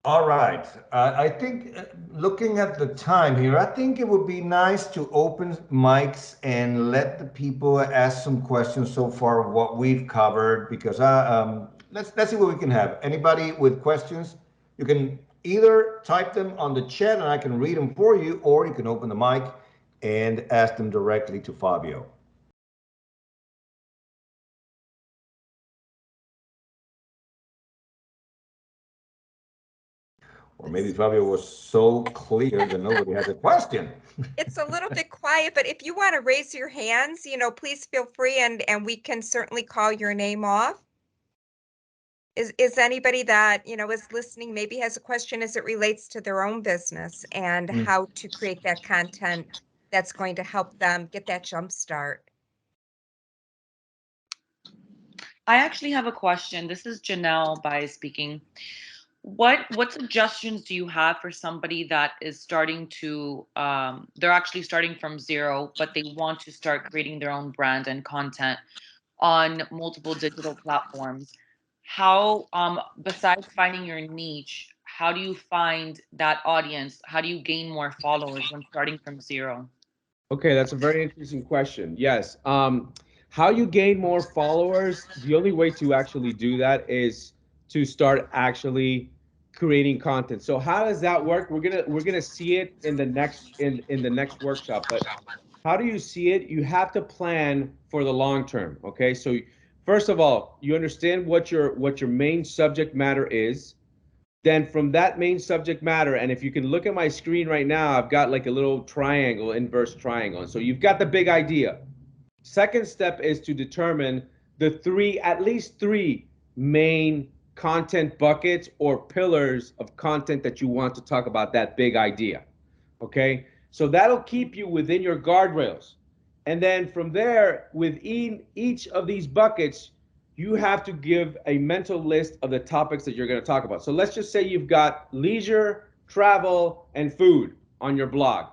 All right. I think looking at the time here, I think it would be nice to open mics and let the people ask some questions so far of what we've covered because let's see what we can have. Anybody with questions, you can either type them on the chat and I can read them for you, or you can open the mic and ask them directly to Fabio. Or maybe Fabio was so clear that nobody has a question. It's a little bit quiet, but if you want to raise your hands, please feel free and we can certainly call your name off. Is anybody that, is listening, maybe has a question as it relates to their own business and Mm. how to create that content that's going to help them get that jump start? I actually have a question. This is Janelle by speaking. What suggestions do you have for somebody that is starting to they're actually starting from zero, but they want to start creating their own brand and content on multiple digital platforms? How besides finding your niche, how do you find that audience? How do you gain more followers when starting from zero? Okay, that's a very interesting question. Yes. How you gain more followers, the only way to actually do that is to start actually creating content. So how does that work? We're gonna see it in the next workshop. But how do you see it? You have to plan for the long term. Okay. So first of all, you understand what your main subject matter is. Then from that main subject matter, and if you can look at my screen right now, I've got like a little triangle, inverse triangle. And so you've got the big idea. Second step is to determine the at least three main content buckets or pillars of content that you want to talk about that big idea. Okay. So that'll keep you within your guardrails. And then from there, within each of these buckets, you have to give a mental list of the topics that you're going to talk about. So let's just say you've got leisure, travel, and food on your blog.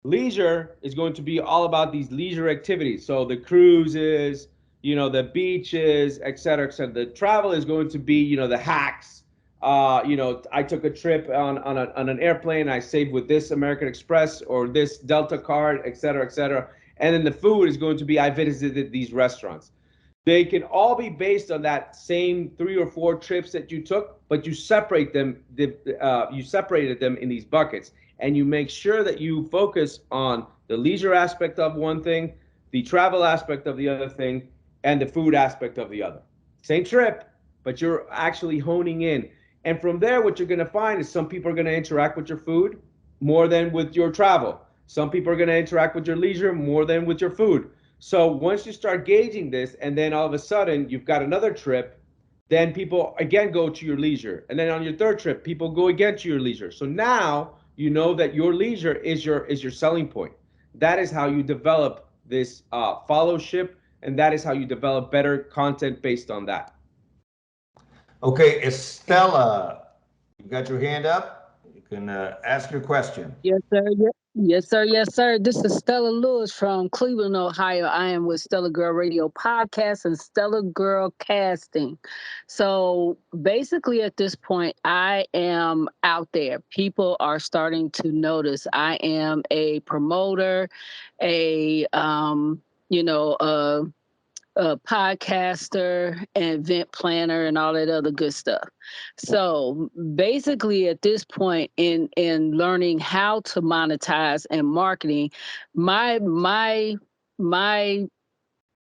Leisure is going to be all about these leisure activities. So the cruises, the beaches, et cetera, et cetera. The travel is going to be, the hacks. I took a trip on an airplane. I saved with this American Express or this Delta card, et cetera, et cetera. And then the food is going to be I visited these restaurants. They can all be based on that same 3 or 4 trips that you took, but you separate them. You separated them in these buckets, and you make sure that you focus on the leisure aspect of one thing, the travel aspect of the other thing, and the food aspect of the other. Same trip, but you're actually honing in. And from there, what you're going to find is some people are going to interact with your food more than with your travel. Some people are going to interact with your leisure more than with your food. So once you start gauging this, and then all of a sudden you've got another trip, then people again go to your leisure. And then on your third trip, people go again to your leisure. So now you know that your leisure is your selling point. That is how you develop this followship, and that is how you develop better content based on that. Okay, Estella, you got your hand up. You can ask your question. Yes, sir. Yes, sir. Yes, sir. This is Stella Lewis from Cleveland, Ohio. I am with Stella Girl Radio Podcast and Stella Girl Casting. So basically, at this point, I am out there. People are starting to notice. I am a promoter, a a podcaster, and event planner, and all that other good stuff. So basically, at this point in learning how to monetize and marketing, my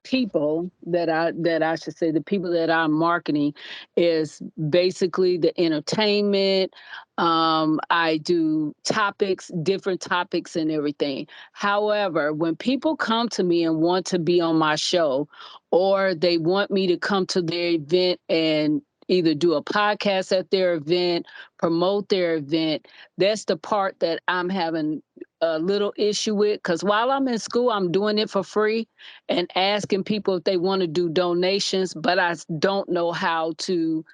people that I should say the people that I'm marketing is basically the entertainment. I do topics, different topics and everything. However, when people come to me and want to be on my show, or they want me to come to their event and either do a podcast at their event, promote their event, that's the part that I'm having a little issue with, because while I'm in school, I'm doing it for free and asking people if they want to do donations, but I don't know how to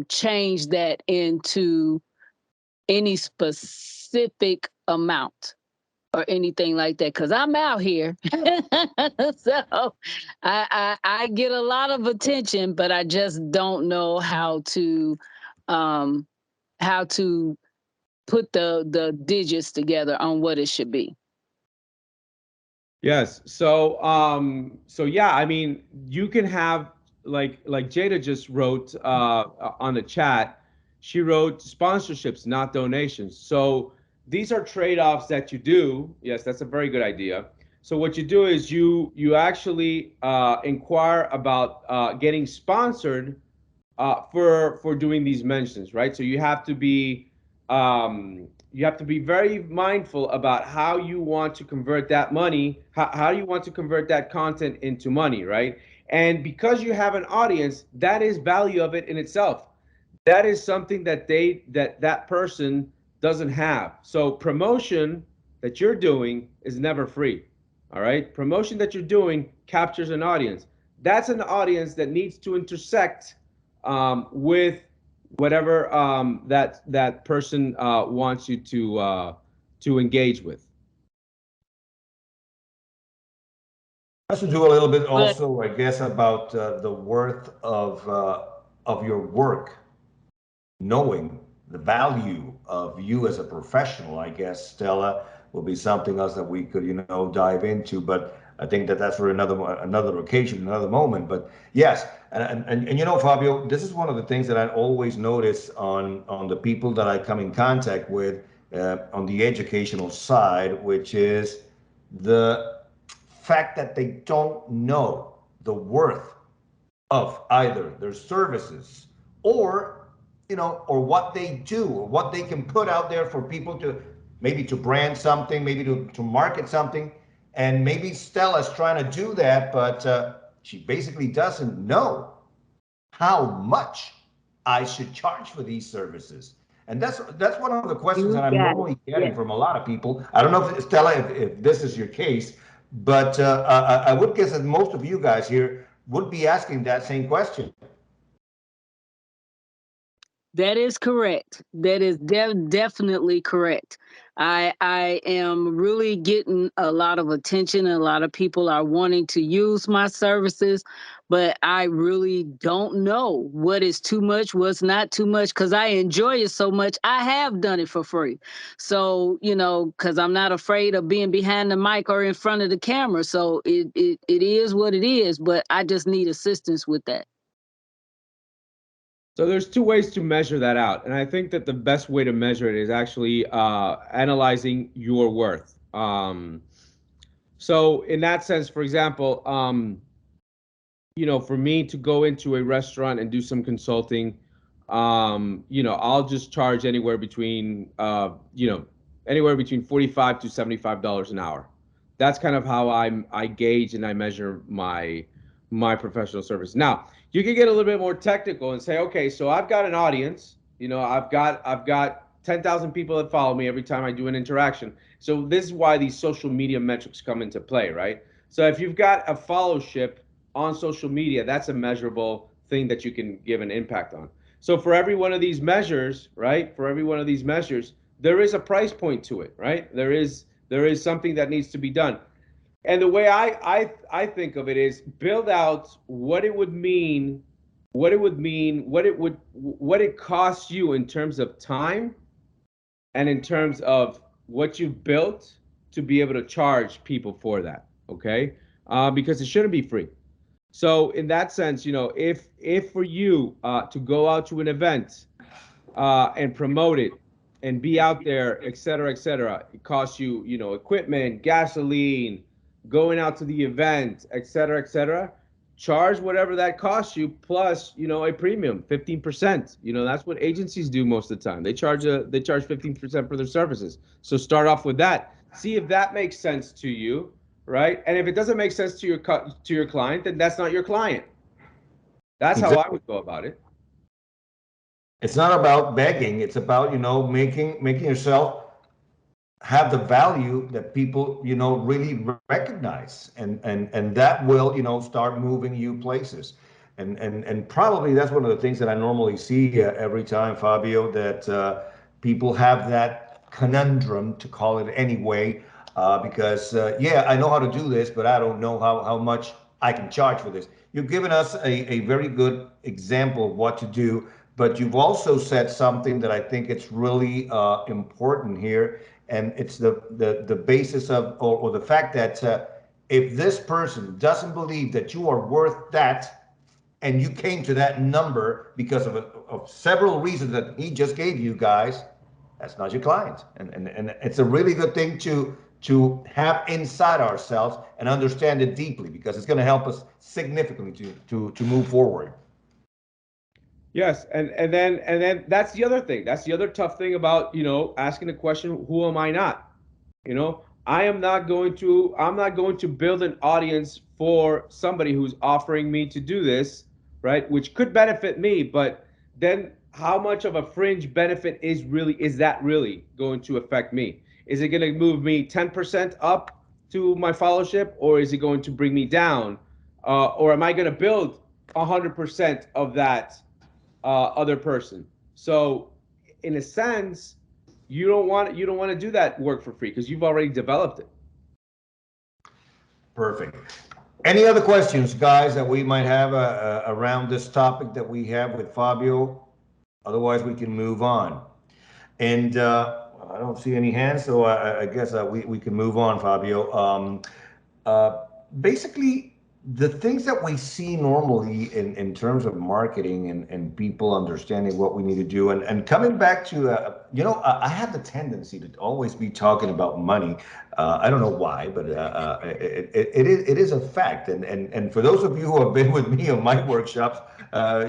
change that into any specific amount or anything like that, because I'm out here. So I get a lot of attention, but I just don't know um, how to put the digits together on what it should be. Yes. So yeah, I mean, you can have like Jada just wrote on the chat. She wrote sponsorships, not donations. So these are trade-offs that you do. Yes, that's a very good idea. So what you do is you actually inquire about getting sponsored for doing these mentions, right? So you have to be very mindful about how you want to convert that money, how you want to convert that content into money, right? And because you have an audience, that is value of it in itself. That is something that that person doesn't have. So promotion that you're doing is never free. All right? Promotion that you're doing captures an audience. That's an audience that needs to intersect with whatever that person wants you to engage with. Has to do a little bit But also, I guess, about the worth of your work, knowing the value of you as a professional. I guess, Stella, will be something else that we could, dive into. But I think that that's for another occasion, another moment. But yes, and Fabio, this is one of the things that I always notice on the people that I come in contact with on the educational side, which is the fact that they don't know the worth of either their services or or what they do or what they can put out there for people to maybe to brand something, maybe to market something. And maybe Stella's trying to do that, but she basically doesn't know how much I should charge for these services. And that's one of the questions that you I'm got it. normally getting Yeah. from a lot of people. I don't know if Stella, if this is your case, but I would guess that most of you guys here would be asking that same question. That is correct. That is definitely correct. I am really getting a lot of attention, and a lot of people are wanting to use my services, but I really don't know what is too much, what's not too much, because I enjoy it so much. I have done it for free. So, because I'm not afraid of being behind the mic or in front of the camera. So it is what it is, but I just need assistance with that. So there's two ways to measure that out, and I think that the best way to measure it is actually analyzing your worth. So in that sense, for example, for me to go into a restaurant and do some consulting, I'll just charge anywhere between $45 to $75 an hour. That's kind of how I gauge and I measure my professional service. Now, you can get a little bit more technical and say, okay, so I've got an audience. I've got 10,000 people that follow me every time I do an interaction. So this is why these social media metrics come into play, right? So if you've got a followership on social media, that's a measurable thing that you can give an impact on. So for every one of these measures, right? For every one of these measures, there is a price point to it, right? There is something that needs to be done. And the way I think of it is build out what it would mean, what it costs you in terms of time and in terms of what you've built to be able to charge people for that. Okay, because it shouldn't be free. So in that sense, if for you to go out to an event and promote it and be out there, et cetera, it costs you, equipment, gasoline, going out to the event, et cetera. Charge whatever that costs you plus, a premium, 15%. That's what agencies do most of the time. They charge 15% for their services. So start off with that. See if that makes sense to you, right? And if it doesn't make sense to your client, then that's not your client. That's how I Exactly. would go about it. It's not about begging. It's about, making yourself have the value that people, really recognize, and that will, start moving you places. And probably that's one of the things that I normally see every time, Fabio, that people have that conundrum, to call it anyway, because yeah, I know how to do this, but I don't know how much I can charge for this. You've given us a very good example of what to do, But you've also said something that I think it's really important here, and it's the basis of, or the fact that if this person doesn't believe that you are worth that, and you came to that number because of several reasons that he just gave you guys, that's not your client. And it's a really good thing to have inside ourselves and understand it deeply, because it's going to help us significantly to move forward. Yes, and then that's the other thing. That's the other tough thing about, asking the question, who am I not? I'm not going to build an audience for somebody who's offering me to do this, right? Which could benefit me, but then how much of a fringe benefit is that really going to affect me? Is it going to move me 10% up to my followership, or is it going to bring me down? Or am I going to build 100% of that other person? So in a sense, you don't want to do that work for free because you've already developed it. Perfect. Any other questions, guys, that we might have around this topic that we have with Fabio? Otherwise, we can move on. And I don't see any hands, so I guess we can move on, Fabio. Basically, the things that we see normally in terms of marketing and people understanding what we need to do, and coming back to, I have the tendency to always be talking about money. I don't know why, but it is a fact. And for those of you who have been with me on my workshops,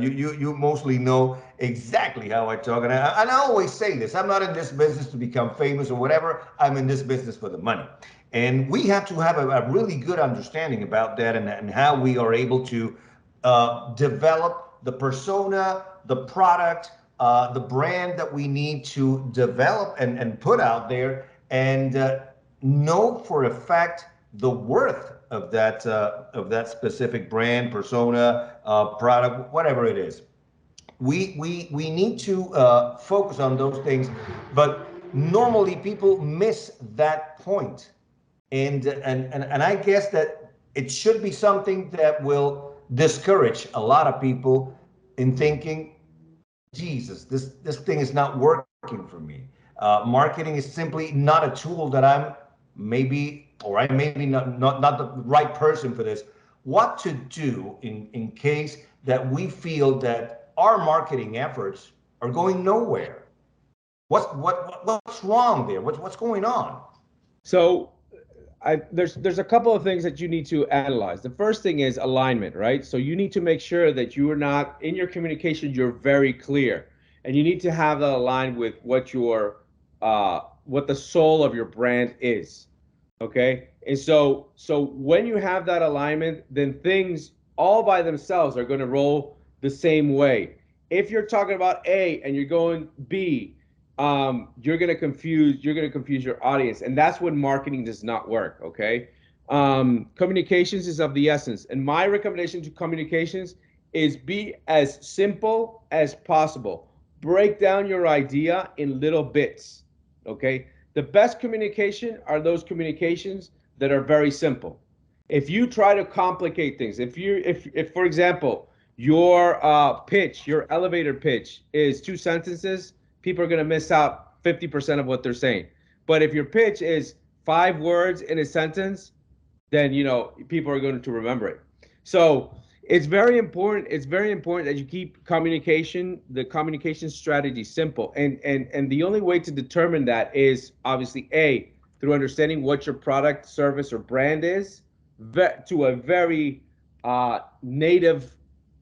you mostly know exactly how I talk. And I always say this: I'm not in this business to become famous or whatever. I'm in this business for the money. And we have to have a really good understanding about that, and how we are able to develop the persona, the product, the brand that we need to develop and put out there, and know for a fact the worth of that specific brand, persona, product, whatever it is. We need to focus on those things, but normally people miss that point. And I guess that it should be something that will discourage a lot of people in thinking, Jesus, this thing is not working for me. Marketing is simply not a tool that I maybe not the right person for this. What to do in case that we feel that our marketing efforts are going nowhere? What's wrong there? What's going on? So there's a couple of things that you need to analyze. The first thing is alignment, right? So you need to make sure that you are not in your communication, you're very clear, and you need to have that aligned with what the soul of your brand is. Okay, and so when you have that alignment, then things all by themselves are going to roll the same way. If you're talking about A and you're going B, you're gonna confuse your audience, and that's when marketing does not work. Okay, communications is of the essence, and my recommendation to communications is be as simple as possible. Break down your idea in little bits. Okay, the best communication are those communications that are very simple. If you try to complicate things, if for example your your elevator pitch is 2 sentences, people are going to miss out 50% of what they're saying. But if your pitch is 5 words in a sentence, then people are going to remember it. So it's very important. It's very important that you keep the communication strategy simple. And the only way to determine that is obviously through understanding what your product, service, or brand is, to a very native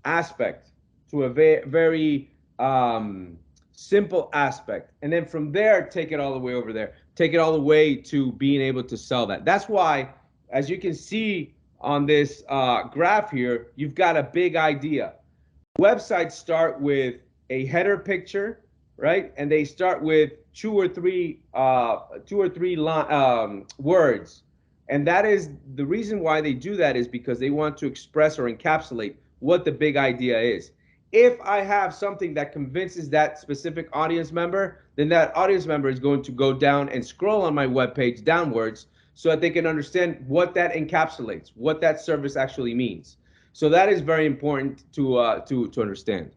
aspect, to a very simple aspect, and then from there take it all the way over there, take it all the way to being able to sell that. That's why, as you can see on this graph here, you've got a big idea. Websites start with a header picture, right? And they start with two or three words. And that is the reason why they do that, is because they want to express or encapsulate what the big idea is. If I have something that convinces that specific audience member, then that audience member is going to go down and scroll on my webpage downwards so that they can understand what that encapsulates, what that service actually means. So that is very important to understand.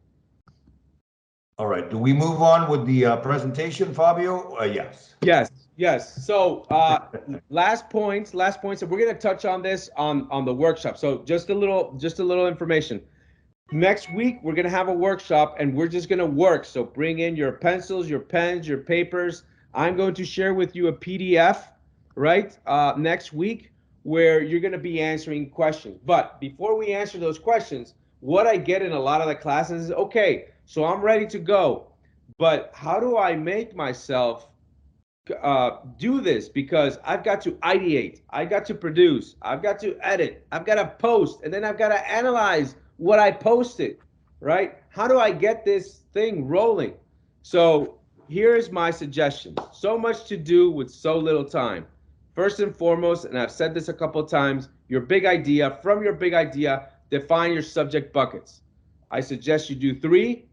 All right. Do we move on with the presentation, Fabio? Yes. Yes. So last points. And we're gonna touch on this on the workshop. So just a little information. Next week we're gonna have a workshop and we're just gonna work. So bring in your pencils, your pens, your papers. I'm going to share with you a PDF, right? Next week where you're gonna be answering questions. But before we answer those questions, what I get in a lot of the classes is, okay, so I'm ready to go, but how do I make myself do this? Because I've got to ideate, I've got to produce, I've got to edit, I've got to post, and then I've got to analyze what I posted, right? How do I get this thing rolling? So here's my suggestion. So much to do with so little time. First and foremost, and I've said this a couple of times, your big idea, from your big idea, define your subject buckets. I suggest you do 3.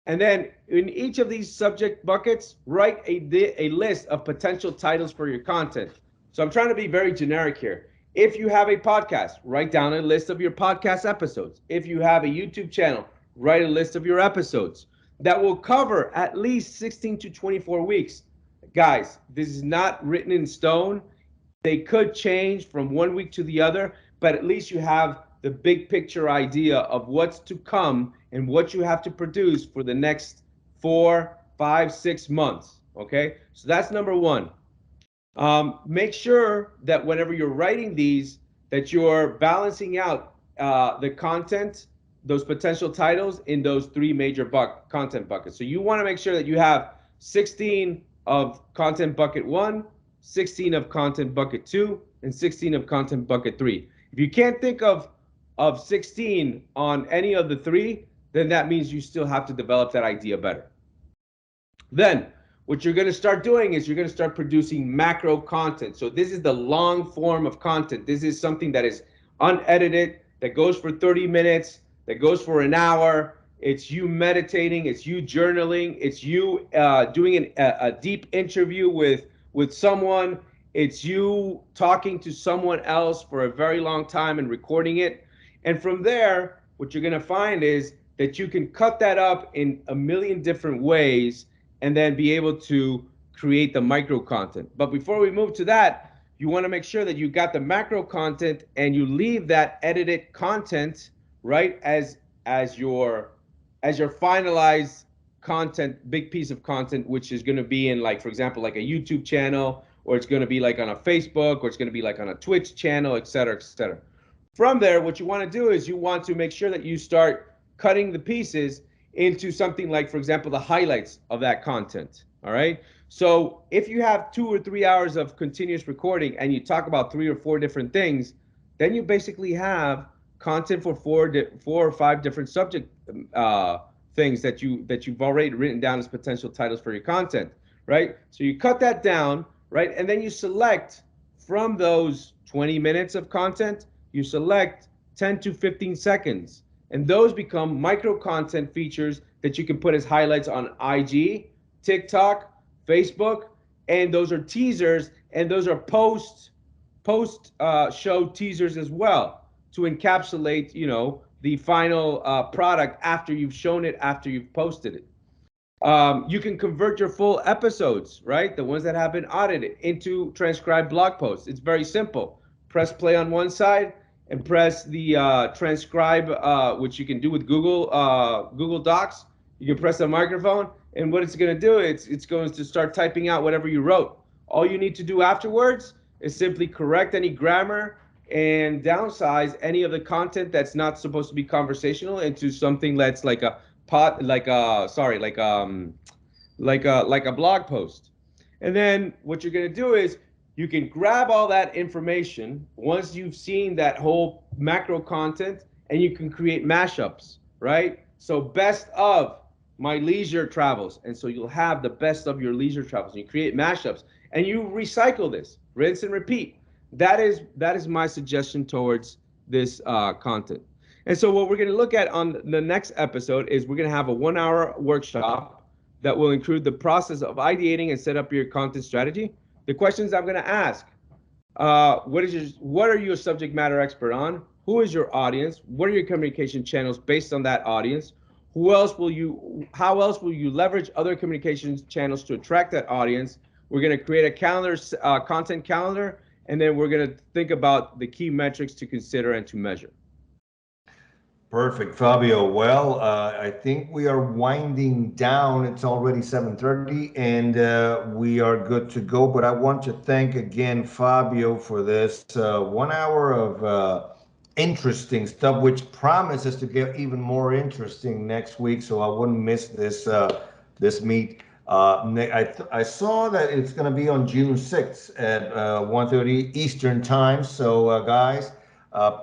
And then in each of these subject buckets, write a list of potential titles for your content. So I'm trying to be very generic here. If you have a podcast, write down a list of your podcast episodes. If you have a YouTube channel, write a list of your episodes. That will cover at least 16 to 24 weeks. Guys, this is not written in stone. They could change from one week to the other, but at least you have the big picture idea of what's to come and what you have to produce for the next 4, 5, 6 months. Okay, so that's number one. Make sure that whenever you're writing these, that you're balancing out the content, those potential titles in those 3 major content buckets. So you want to make sure that you have 16 of content bucket 1, 16 of content bucket 2, and 16 of content bucket 3. If you can't think of 16 on any of the 3, then that means you still have to develop that idea better. Then what you're going to start doing is you're going to start producing macro content. So this is the long form of content. This is something that is unedited, that goes for 30 minutes, that goes for an hour. It's you meditating, it's you journaling, it's you doing a deep interview with someone, it's you talking to someone else for a very long time and recording it. And from there, what you're going to find is that you can cut that up in a million different ways and then be able to create the micro content. But before we move to that, you want to make sure that you got the macro content and you leave that edited content, right, as your finalized content, big piece of content, which is going to be in, like, for example, like a YouTube channel, or it's going to be like on a Facebook, or it's going to be like on a Twitch channel, et cetera, et cetera. From there, what you want to do is you want to make sure that you start cutting the pieces into something like, for example, the highlights of that content. All right. So if you have 2 or 3 hours of continuous recording and you talk about 3 or 4 different things, then you basically have content for 4 or 5 different subject things that you've already written down as potential titles for your content, right? So you cut that down, right? And then you select from those 20 minutes of content, you select 10 to 15 seconds. And those become micro content features that you can put as highlights on IG, TikTok, Facebook, and those are teasers, and those are post show teasers as well to encapsulate, you know, the final product after you've shown it, after you've posted it. You can convert your full episodes, right, the ones that have been audited, into transcribed blog posts. It's very simple. Press play on one side and press the transcribe, which you can do with Google Docs. You can press the microphone, and what it's going to do, it's going to start typing out whatever you wrote. All you need to do afterwards is simply correct any grammar and downsize any of the content that's not supposed to be conversational into something that's like a blog post. And then what you're going to do is you can grab all that information once you've seen that whole macro content, and you can create mashups, right? So best of my leisure travels. And so you'll have the best of your leisure travels. You create mashups and you recycle this, rinse and repeat. That is my suggestion towards this content. And so what we're going to look at on the next episode is we're going to have a 1-hour workshop that will include the process of ideating and set up your content strategy. The questions I'm going to ask, what are you a subject matter expert on? Who is your audience? What are your communication channels based on that audience? how else will you leverage other communications channels to attract that audience? We're going to create a calendar, content calendar, and then we're going to think about the key metrics to consider and to measure. Perfect, Fabio. Well, I think we are winding down. It's already 7:30, and we are good to go. But I want to thank again Fabio for this 1 hour of interesting stuff, which promises to get even more interesting next week. So I wouldn't miss this meet. I saw that it's going to be on June 6th at 1:30 Eastern time. So guys.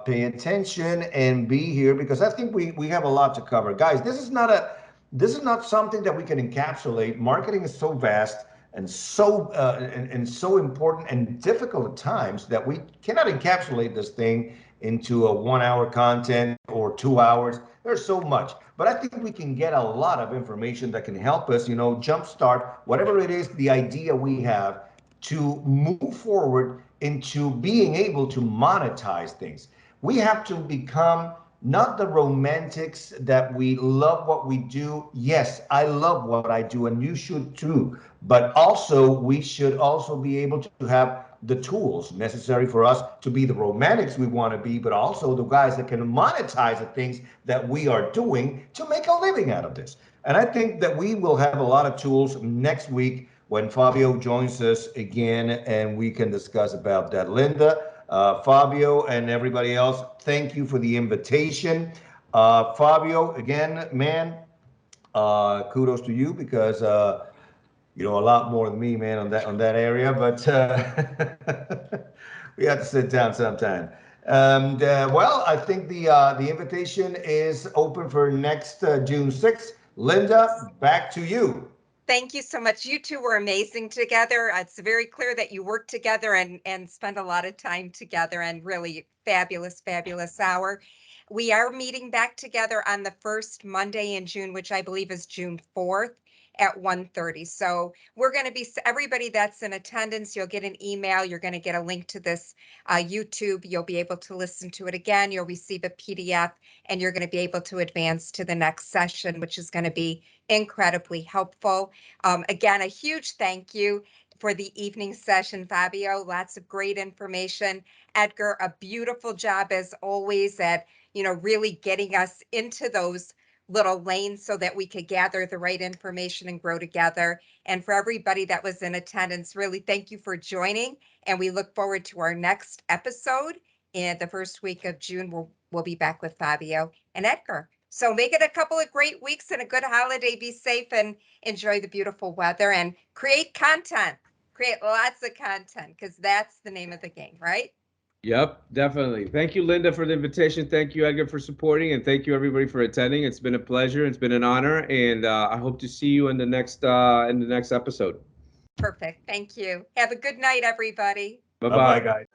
Pay attention and be here because I think we have a lot to cover, guys. This is not something that we can encapsulate. Marketing is so vast and so important and difficult at times that we cannot encapsulate this thing into a 1 hour content or 2 hours. There's so much, but I think we can get a lot of information that can help us, jumpstart whatever it is, the idea we have to move forward into being able to monetize things. We have to become not the romantics that we love what we do. Yes, I love what I do, and you should too. But also, we should also be able to have the tools necessary for us to be the romantics we want to be, but also the guys that can monetize the things that we are doing to make a living out of this. And I think that we will have a lot of tools next week when Fabio joins us again, and we can discuss about that. Linda, Fabio, and everybody else, thank you for the invitation. Fabio, again, man, kudos to you because you know a lot more than me, man, on that area. But we have to sit down sometime. And well, I think the invitation is open for next June 6th. Linda, back to you. Thank you so much. You two were amazing together. It's very clear that you work together and spend a lot of time together, and really fabulous, fabulous hour. We are meeting back together on the first Monday in June, which I believe is June 4th at 1:30. So we're going to be, everybody that's in attendance, you'll get an email. You're going to get a link to this YouTube. You'll be able to listen to it again. You'll receive a PDF, and you're going to be able to advance to the next session, which is going to be incredibly helpful. Again, a huge thank you for the evening session, Fabio. Lots of great information. Edgar, a beautiful job as always at, really getting us into those little lanes so that we could gather the right information and grow together. And for everybody that was in attendance, really thank you for joining. And we look forward to our next episode in the first week of June. We'll be back with Fabio and Edgar. So make it a couple of great weeks and a good holiday. Be safe and enjoy the beautiful weather and create content. Create lots of content because that's the name of the game, right? Yep, definitely. Thank you, Linda, for the invitation. Thank you, Edgar, for supporting, and thank you everybody for attending. It's been a pleasure. It's been an honor, and I hope to see you in the next episode. Perfect. Thank you. Have a good night, everybody. Bye Bye-bye, bye. guys.